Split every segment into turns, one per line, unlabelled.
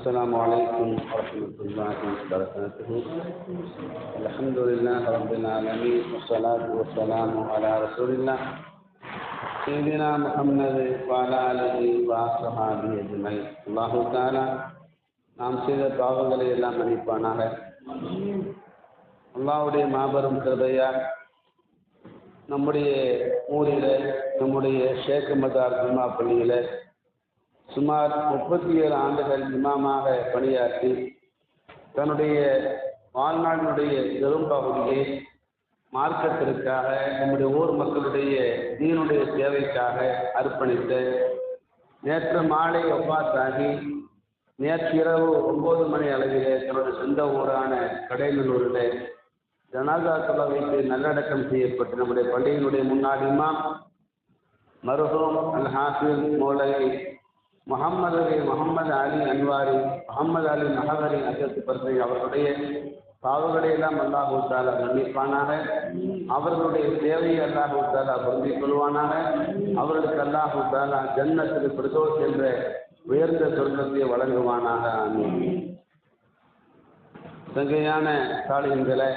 السلام عليكم ورحمة الله وبركاته. الحمد لله رب العالمين والصلاة والسلام على رسول الله سيدنا محمد وعلى آله وصحبه أجمعين. அல்லாஹ் தஆலா நாம் செய்த பாவங்களை எல்லாம் மன்னிப்பானாக. அல்லாஹ்வுடைய மாபெரும் கிருபையால் நம்முடைய ஊரில் நம்முடைய ஷேக் மதார் ஜும்மா பள்ளியில் சுமார் 37 ஆண்டுகள் இமாமாக பணியாற்றி தன்னுடைய வாழ்நாளினுடைய பெரும்பகுதியை மார்க்கத்திற்காக நம்முடைய ஊர் மக்களுடைய தீனுடைய சேவைக்காக அர்ப்பணித்து நேற்று மாலை ஒப்பாத்தாகி நேற்று இரவு 9 மணி அளவிலே தன்னுடைய சொந்த ஊரான கடையநல்லூரில் ஜனாஸா தொலை வைத்து நல்லடக்கம் செய்யப்பட்டு நம்முடைய பள்ளியினுடைய முன்னாள் இமாம் மர்ஹூம் அல் ஹாஃபிஸ் மௌலவி முகமது அலி அன்வாரி முகமது அலி மஹவரி அஜத் பர்சை அவர்களுடைய பாவங்களை எல்லாம் அல்லாஹு தஆலா மன்னிப்பானாக. அவர்களுடைய சேவையை அல்லாஹு தஆலா பொருந்திக் கொள்வானாக. அவர்களுக்கு அல்லாஹு தஆலா ஜன்னத்துல் ஃபிர்தௌஸ் என்ற உயர்ந்த சொர்க்கத்தை வழங்குவானாக. ஆமீன். சங்கையான சாலிஹீன்களே,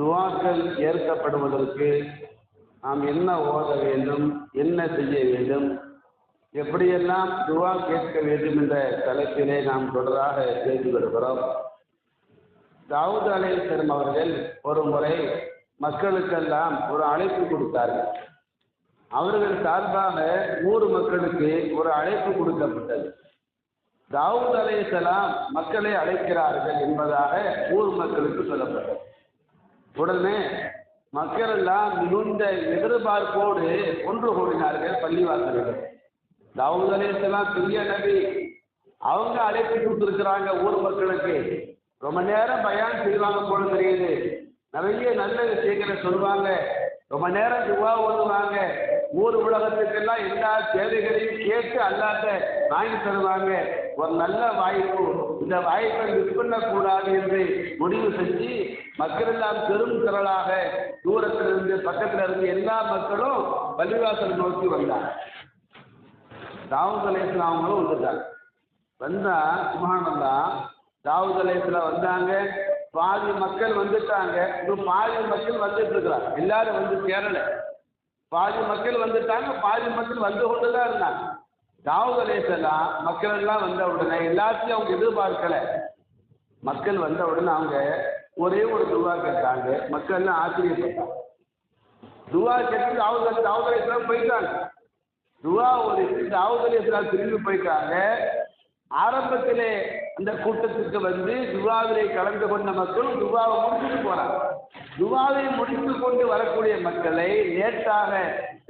துஆக்கள் ஏற்கப்படுவதற்கு நாம் என்ன ஓத வேண்டும், என்ன செய்ய வேண்டும், எப்படியெல்லாம் துஆ கேட்க வேண்டும் என்ற தலைப்பிலே நாம் தொடராக பேசி வருகிறோம். தாவூத் அலைஹிஸ்ஸலாம் அவர்கள் ஒரு முறை மக்களுக்கெல்லாம் ஒரு அழைப்பு கொடுத்தார்கள். அவர்கள் சார்பாக ஊர் மக்களுக்கு ஒரு அழைப்பு கொடுக்கப்பட்டது. தாவூத் அலைஹிஸ்ஸலாம் மக்களை அழைக்கிறார்கள் என்பதாக ஊர் மக்களுக்கு சொல்லப்பட்டது. உடனே மக்கள் எல்லாம் மிகுந்த எதிர்பார்ப்போடு ஒன்று கூடினார்கள் பள்ளிவாசல்கள். தாவூத் அலைஹிஸ்ஸலாம் பெரிய நபி, அவங்க அழைப்பு கொடுத்துருக்குறாங்க ஊர் மக்களுக்கு. ரொம்ப நேரம் பயான் செய்வாங்க போல தெரியுது, நிறைய நல்ல விஷயங்களை சொல்லுவாங்க, ரொம்ப நேரம் துவா ஓதுவாங்க, ஊர் உலகத்துக்கெல்லாம் எல்லா தேவைகளையும் கேட்டு அல்லாட்ட வாங்கி தருவாங்க. ஒரு நல்ல வாய்ப்பு, இந்த வாய்ப்பை மிஸ் பண்ணக்கூடாது என்று முடிவு செஞ்சு மக்கள் எல்லாம் பெரும் திரளாக தூரத்திலிருந்து பக்கத்தில் இருந்து எல்லா மக்களும் பள்ளிவாசல் நோக்கி வந்தாங்க. தாவூத் அலைஹிஸ்ஸலாம் அவங்களும் வந்துட்டாங்க. வந்தா சுப்ஹானல்லாஹ், தாவூத் அலைஹிஸ்ஸலாம் வந்தாங்க, பாதி மக்கள் வந்துட்டாங்க, இன்னும் பாதி மக்கள் வந்துட்டு இருக்கிறாங்க. எல்லாரும் வந்து சேரல. பாதி மக்கள் வந்துட்டாங்க, பாதி மக்கள் வந்து கொண்டு தான் இருந்தாங்க. தாவூத் அலைஹிஸ்ஸலாம் மக்கள் எல்லாம் வந்த உடனே எல்லாத்தையும் அவங்க எதிர்பார்க்கல. மக்கள் வந்த உடனே அவங்க ஒரே ஒரு துவா கேட்டாங்க. மக்கள் எல்லாம் ஆச்சரியப்பட்டாங்க. துவா கேட்டு தாவூத் அலைஹிஸ்ஸலாம் போயிட்டாங்க. துவா ஒரு தாவூத் அலைஹிஸ்ஸலாம் திரும்பி போயிட்டாங்க. ஆரம்பத்திலே அந்த கூட்டத்துக்கு வந்து துவாவிலே கலந்து கொண்ட மக்கள் துவாவை முடிச்சுட்டு போறாங்க. துவாவை முடித்து கொண்டு வரக்கூடிய மக்களை லேட்டாக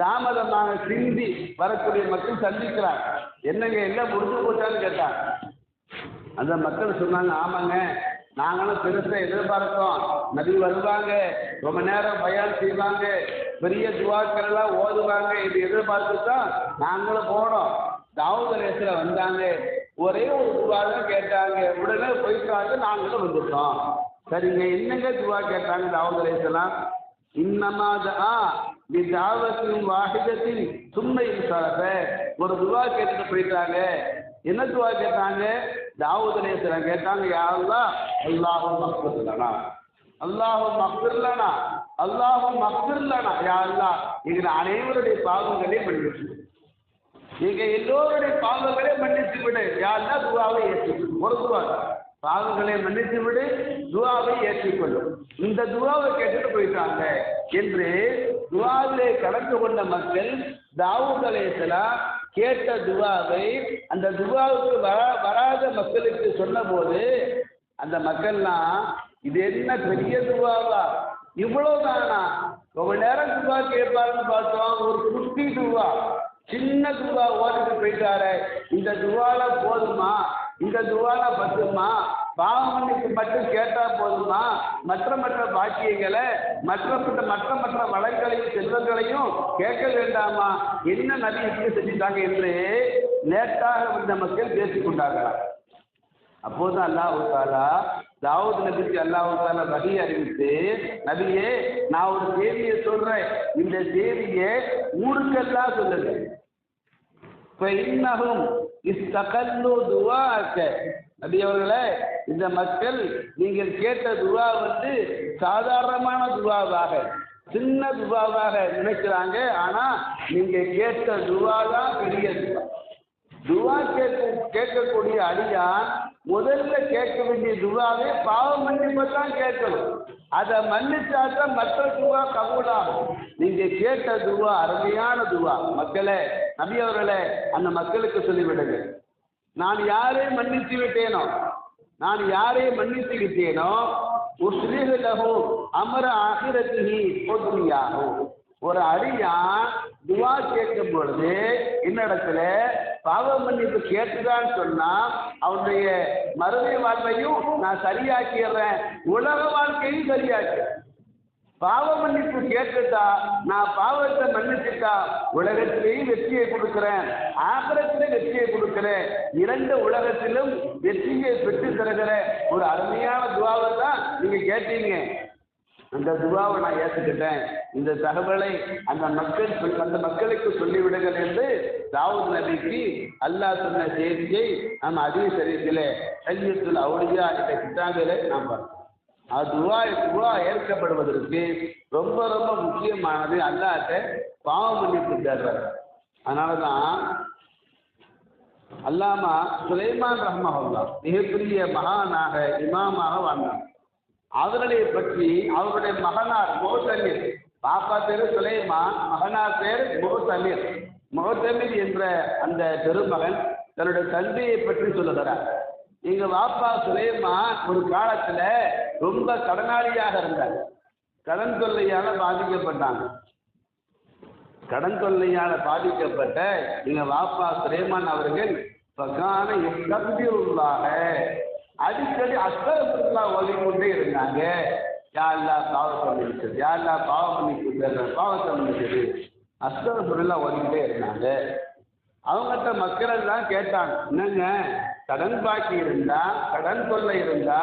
தாமதமாக சிந்தி வரக்கூடிய மக்கள் சந்திக்கிறாங்க. என்னங்க எல்லாம் முடிச்சு போச்சான்னு கேட்டாங்க. அந்த மக்கள் சொன்னாங்க, ஆமாங்க, நாங்களும் பெருசாக எதிர்பார்த்தோம், நபி வருவாங்க, ரொம்ப நேரம் பயான் செய்வாங்க, பெரிய துவாக்கள் எல்லாம் ஓதுவாங்க, இது எதிர்பார்த்து தான் நாங்களும் போனோம். தாவூத் அலைஹிஸ்ஸலாம் வந்தாங்க, ஒரே ஒரு துவா தான் கேட்டாங்க, உடனே போயிட்டாங்க, நாங்களும் வந்துட்டோம். சரிங்க, என்னங்க துவா கேட்டாங்க தாவூத் அலைஹிஸ்ஸலாம்? இன்னமா தாவத்தின் வாஹிதத்தின் சும்மை சரஃப, ஒரு துவா கேட்டுட்டு போயிட்டாங்க. என்ன துவா கேட்டாங்க? தாவூத் அலைஹிஸ்ஸலாம் கேட்டாங்க, யா அல்லாஹ், அல்லாஹும்ம மக்ஃபிர் லனா, அல்லாஹும்ம மக்ஃபிர் லனா, அல்லாஹும்ம மக்ஃபிர் லனா, யா அல்லாஹ், எங்கள் அனைவருடைய பாவங்களை மன்னிச்சு, நீங்க எல்லோருடைய பாவங்களை மன்னித்து விடு, யா அல்லாஹ், துஆவை ஏற்றுக்கொள்ளும். ஒரு துவா, பாவங்களை மன்னித்து விடு, துஆவை ஏற்றுக்கொள்ளும். இந்த துஆவை கேட்டுட்டு போயிட்டாங்க என்று துஆவிலே கலந்து கொண்ட மக்கள் தாவூத் அலைஹிஸ்ஸலாம் கேட்ட துஆவை அந்த துஆவுக்கு வராத மக்களுக்கு சொன்னபோது அந்த மக்கள்லாம், இது என்ன பெரிய துஆவா, இவ்வளவுதானா, ரொம்ப நேரம் துஆ கேட்பாருன்னு பார்த்தோம், ஒரு குட்டி துஆ, சின்ன துவா ஓடிட்டு போயிட்டாரு, இந்த துவால போதுமா, இந்த துவால பத்துமா, பாவமன்னிப்பு மட்டும் கேட்டா போதுமா, மற்ற பாக்கியங்களை மற்ற வளங்களையும் செல்வங்களையும் கேட்க வேண்டாமா, என்ன நபி இப்படி செஞ்சுட்டாங்க என்று லேட்டாக வந்த மக்கள் பேசிக்கொண்டார்களாம். அப்போது அல்லாஹ் தஆலா தாவூத் நபிக்கு அல்லாஹ் தஆலா வஹி அறிவித்து, நபியே, நான் ஒரு செய்தியை சொல்றேன், இந்த செய்தியை ஊருக்கெல்லாம் சொல்லுங்க. فإنهم இஸ்தகல்லு துஆக்க, நபி அவர்களே இந்த மக்கள் நீங்கள் கேட்ட துஆ சாதாரணமான துஆவாக, சின்ன துஆவாக நினைக்கிறாங்க. ஆனா நீங்க கேட்ட துஆ தான் பெரிய துஆ. துஆ கேட்கக்கூடிய அடியான் முதல்ல கேட்க வேண்டிய துஆவே பாவ மன்னிப்பை தான் கேட்கணும். அதை மன்னிச்சாதான் மற்ற துஆ கபூலாகும். நீங்க கேட்ட துஆ அருமையான துஆ. மக்களே, நபி அவர்களே அந்த மக்களுக்கு சொல்லிவிடுங்க, நான் யாரை மன்னித்து விட்டேனோ உஸ்லிஹ் லஹு அம்ர ஆகிரத்திஹி வ துன்யாஹு. ஒரு அடியான் துஆ கேட்கும் பொழுது என்னிடத்துல பாவ மன்னிப்பு கேட்டுதான்னு சொன்னா அவனுடைய மறுமை வாழ்வையும் நான் சரியாக்கிறேன், உலக வாழ்க்கையும் சரியாக்கிறேன். பாவ மன்னிப்பு கேட்டுட்டா நான் பாவத்தை மன்னிச்சுட்டா உலகத்திலேயும் வெற்றியை கொடுக்கிறேன், ஆகிரத்திலும் வெற்றியை கொடுக்கிறேன், இரண்டு உலகத்திலும் வெற்றியை பெற்று தருகிற ஒரு அருமையான துஆவை தான் நீங்க கேட்டீங்க. அந்த துஆவை நான் ஏற்றுக்கிட்டேன். இந்த தகவலை அந்த மக்களுக்கு சொல்லிவிடுங்கள் என்று தாவூத் நபிக்கு அல்லாஹ் சொன்ன செய்தியை நாம் ஹதீஸ் ஷரீஃபிலே ஹில்யத்துல் அவுலியா என்ற கிதாபிலே நாம் பார்க்கிறோம். துஆ ஏற்கப்படுவதற்கு ரொம்ப ரொம்ப முக்கியமானது அல்லாஹ்ட்ட பாவ மன்னிப்பு தேடுறார். அதனால தான் அல்லாமா சுலைமான் ரஹ்மஹுல்லாஹ் மிகப்பெரிய மகானாக இமாமாக வாழ்ந்தார். அவர்களை பற்றி அவருடைய மகனார் முஹ்தமிர், பாப்பா பேரு சுலைமான், மகனார் பேர் முஹ்தமிர். முஹ்தமிர் என்ற அந்த பெருமகன் தன்னுடைய தந்தையை பற்றி சொல்லுகிறார். எங்க வாப்பா சுலைமான் ஒரு காலத்துல ரொம்ப கடனாளியாக இருந்தார். கடன் தொல்லையால பாதிக்கப்பட்ட எங்க வாப்பா சுலைமான் அவர்கள் பகான எஸ்தக்பிருல்லாஹ், அடிக்கடி அஸ்தக்பிருல்லாஹ் ஓதிக்கொண்டே இருந்தாங்க. யா அல்லாஹ் பாவத்தை மன்னிச்சிரு, யா அல்லாஹ் பாவத்தை மன்னிச்சிரு, அஸ்தக்பிருல்லாஹ் ஓதிக்கிட்டே இருந்தாங்க. அவங்ககிட்ட மக்கள் எல்லாம் கேட்டாங்க, என்னங்க கடன் பாக்கி இருந்தா, கடன் தொல்லை இருந்தா,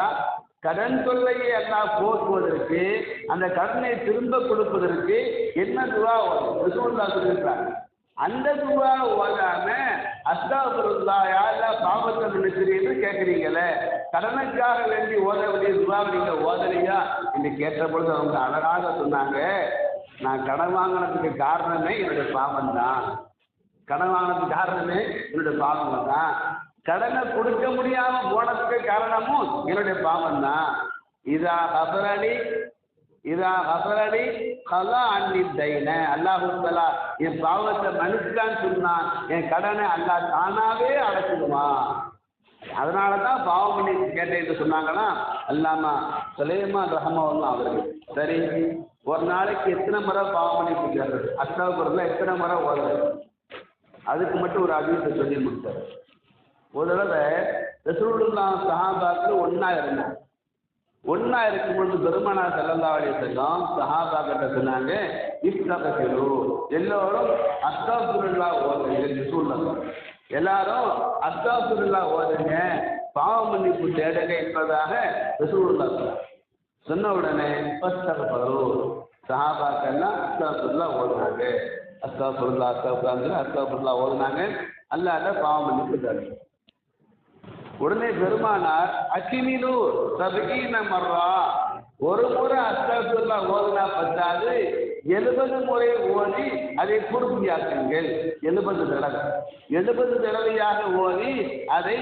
கடன் தொல்லையை எல்லாம் போக்குவதற்கு, அந்த கடனை திரும்ப கொடுப்பதற்கு என்ன துஆ சொல்லியிருக்காங்க. அந்த துஆ ஓதாம அஸ்தக்பிருல்லாஹ் யா அல்லாஹ் பாவத்தை மன்னிச்சிரு என்று கேட்குறீங்களே, கடனுக்காக வேண்டி ஓத வேண்டிய துஆவை நீங்க ஓதலையா என்று கேட்ட பொழுது அவங்க அழகாக சொன்னாங்க, நான் கடன் வாங்கினதுக்கு காரணமே என்னுடைய பாவம் தான். கடனை கொடுக்க முடியாம போனதுக்கு காரணமும் என்னுடைய பாவம் தான். இதா ஹசரடி கலா அன்னி தைன, அல்லாஹு தஆலா என் பாவத்தை மன்னிச்சுட்டான்னு சொன்னான், என் கடனை அல்லாஹ் தானாவே அடைச்சிடுவான். அதனால தான் பாவ மன்னிப்பு கேட்டேன் என்று சொன்னாங்கன்னா அல்லாமா சுலைமான் ரஹ்மஹுல்லாஹ் அவர்கள். சரி, ஒரு நாளைக்கு எத்தனை முறை பாவ மன்னிப்பு கேட்கறது, அஸ்தக்பிருல்லாஹ் எத்தனை முறை ஓதுறது, அதுக்கு மட்டும் ஒரு ஹதீஸை சொல்லி முடித்தார். ஒரு தடவை ரசூலுல்லாஹ் சஹாபாக்கள் ஒன்னா இருக்கும் பொழுது பெருமானார் ஸல்லல்லாஹு அலைஹி வஸல்லம் சஹாபாக்கிட்ட சொன்னாங்க, இஸ்தக்பிரு, எல்லோரும் அஸ்தக்பிருல்லாஹ் ஓதுங்க. ரசூலுல்லாஹ் எல்லாரும் அஸ்தக்பிருல்லாஹ் ஓதுங்க, பாவ மன்னிப்பு தேடுங்க என்பதாக ரசூலுல்லாஹ் சொன்ன உடனே ஃபஸ்தக்பிரு, சஹாபாக்கெல்லாம் அஸ்தக்பிருல்லாஹ் ஓதுனாங்க. அஸ்தக்பிருல்லாஹ் ஓதுனாங்க. அல்லாஹ்ட்ட பாவ மன்னிப்பு தேடுங்க. உடனே பெருமானார் அக்கிமிலு 70 மர்ரா, ஒரு முறை அஸ்தக்பிருல்லாஹ் ஓதுனா பத்தாது, 70 முறை ஓதி அதை பூர்த்தியாக்குங்கள். 70 தடவையாக ஓதி அதை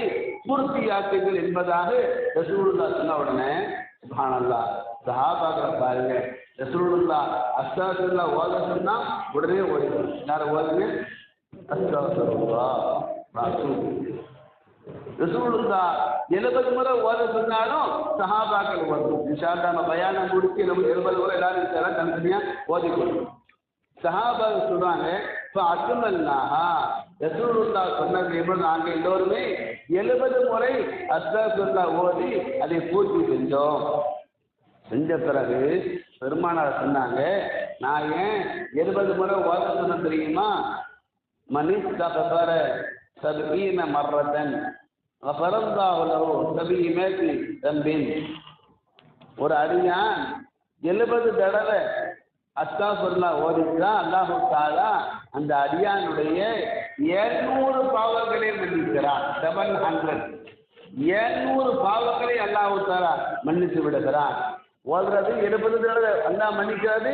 பூர்த்தியாக்குங்கள் என்பதாக ரசூலுல்லாஹ் சொன்ன உடனே சுப்ஹானல்லாஹ், சஹாபாக்களை பாருங்க, ரசூலுல்லாஹ் அஸ்தக்பிருல்லாஹ் ஓத சொன்னா உடனே ஓதிடும். எல்லாரும் ஓதுங்க, அஸ்தக்பிருல்லாஹ். ரசூலுல்லாஹ் 70 முறை ஓத சொன்னாலும் சஹாபாக்கள் ஓதும். இன்ஷா அல்லாஹ் நம்ம பயானம் முடிச்சு 70 முறை எல்லாரும் இன்ஷா தனித்தனியா ஓதிக்கணும். சஹாபாக்கள் சொல்றாங்க, இப்போ அக்குமல்லாஹா, ரசூலுல்லாஹ் சொன்னது எப்படி நாங்கள் எல்லோருமே 70 முறை அஸ்தக்பிருல்லாஹ் ஓதி அதை பூர்த்தி செஞ்சோம். செஞ்ச பிறகு பெருமானார் சொன்னாங்க, நான் ஏன் 70 முறை ஓத சொன்ன தெரியுமா? மனிஸ்தக்பர 70 மர்ரத்தன் ஃபரல்லாஹு லஹு 70 தம்பின். ஒரு அடியான் 70 தடவை அஸ்தாஃபிருல்லாஹ் ஓதிட்டா அல்லாஹ் தஆலா அந்த அடியானுடைய 700 பாவங்களை மன்னிக்கிறான். 700 700 பாவங்களை அல்லாஹ் தஆலா மன்னித்து விடுகிறான். ஓதுறது 70 தடவை அல்லாஹ் மன்னிக்கிறது,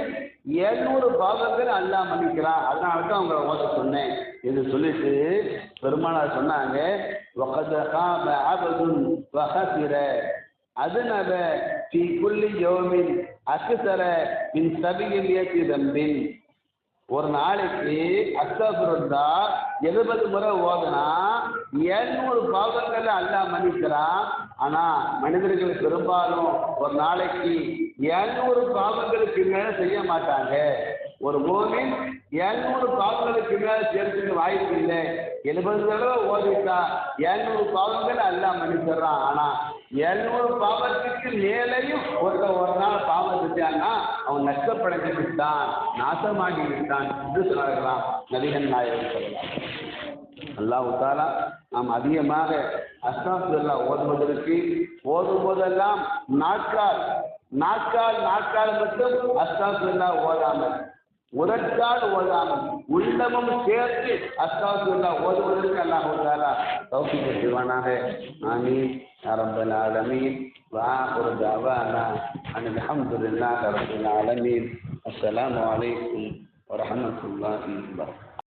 700 பாவங்கள் அல்லாஹ் மன்னிக்கிறான். அதனால தான் அவங்க ஓத சொன்னேன் என்று சொல்லிட்டு பெருமானார் சொன்னாங்க, وَقَدْ خَابَ عَبْدٌ وَخَسِرَ أَذْنَبَ فِي كُلِّ يَوْمٍ أَكْثَرَ مِنْ 700 ذنب. ஒரு நாளைக்கு அஸ்தக்ஃபிருல்லாஹ் 70 முறை ஓதுனா 700 பாவங்களை அல்லாஹ் மன்னிக்கிறான். ஆனா மனிதர்கள் பெரும்பாலும் ஒரு நாளைக்கு 700 பாவங்களுக்கு மேல செய்ய மாட்டாங்க. ஒரு மூமின் 700 பாவங்களுக்கு மேல சேர்த்துக்கு வாய்ப்பு இல்லை. 70 தடவை ஓதிட்டா 700 பாவங்கள் அல்லாஹ் மன்னிச்சிடறான். ஆனா 700 பாவத்துக்கு மேலையும் ஒரு நாள் பாவம் செஞ்சான்னா அவன் நஷ்டப்படைந்து விட்டான், நாசமாகி விட்டான் என்று சொல்லலாம். நபிகள் நாயகம் சொல்லலாம். அல்லாஹ் தஆலா நாம் அதிகமாக அஸ்தக்ஃபிருல்லாஹ் ஓதுவதற்கு ஓதும் போதெல்லாம் நாட்கால் மட்டும் அஸ்தக்ஃபிருல்லாஹ் ஓதாமல், உதட்டால் ஓதாமல் உள்ளமும் சேர்த்து அஸ்தக்ஃபிருல்லாஹ் ஓதுவதற்கு அல்லாஹ் தஆலா தௌஃபீக் செய்வானாக. ஆமீன் யா ரப்பல் ஆலமீன். வஆகிரு தஅவானா அனில் ஹம்துலில்லாஹி ரப்பில் ஆலமீன். அஸ்ஸலாமு அலைக்கும் வரஹ்மத்துல்லாஹி வபரகாத்துஹு.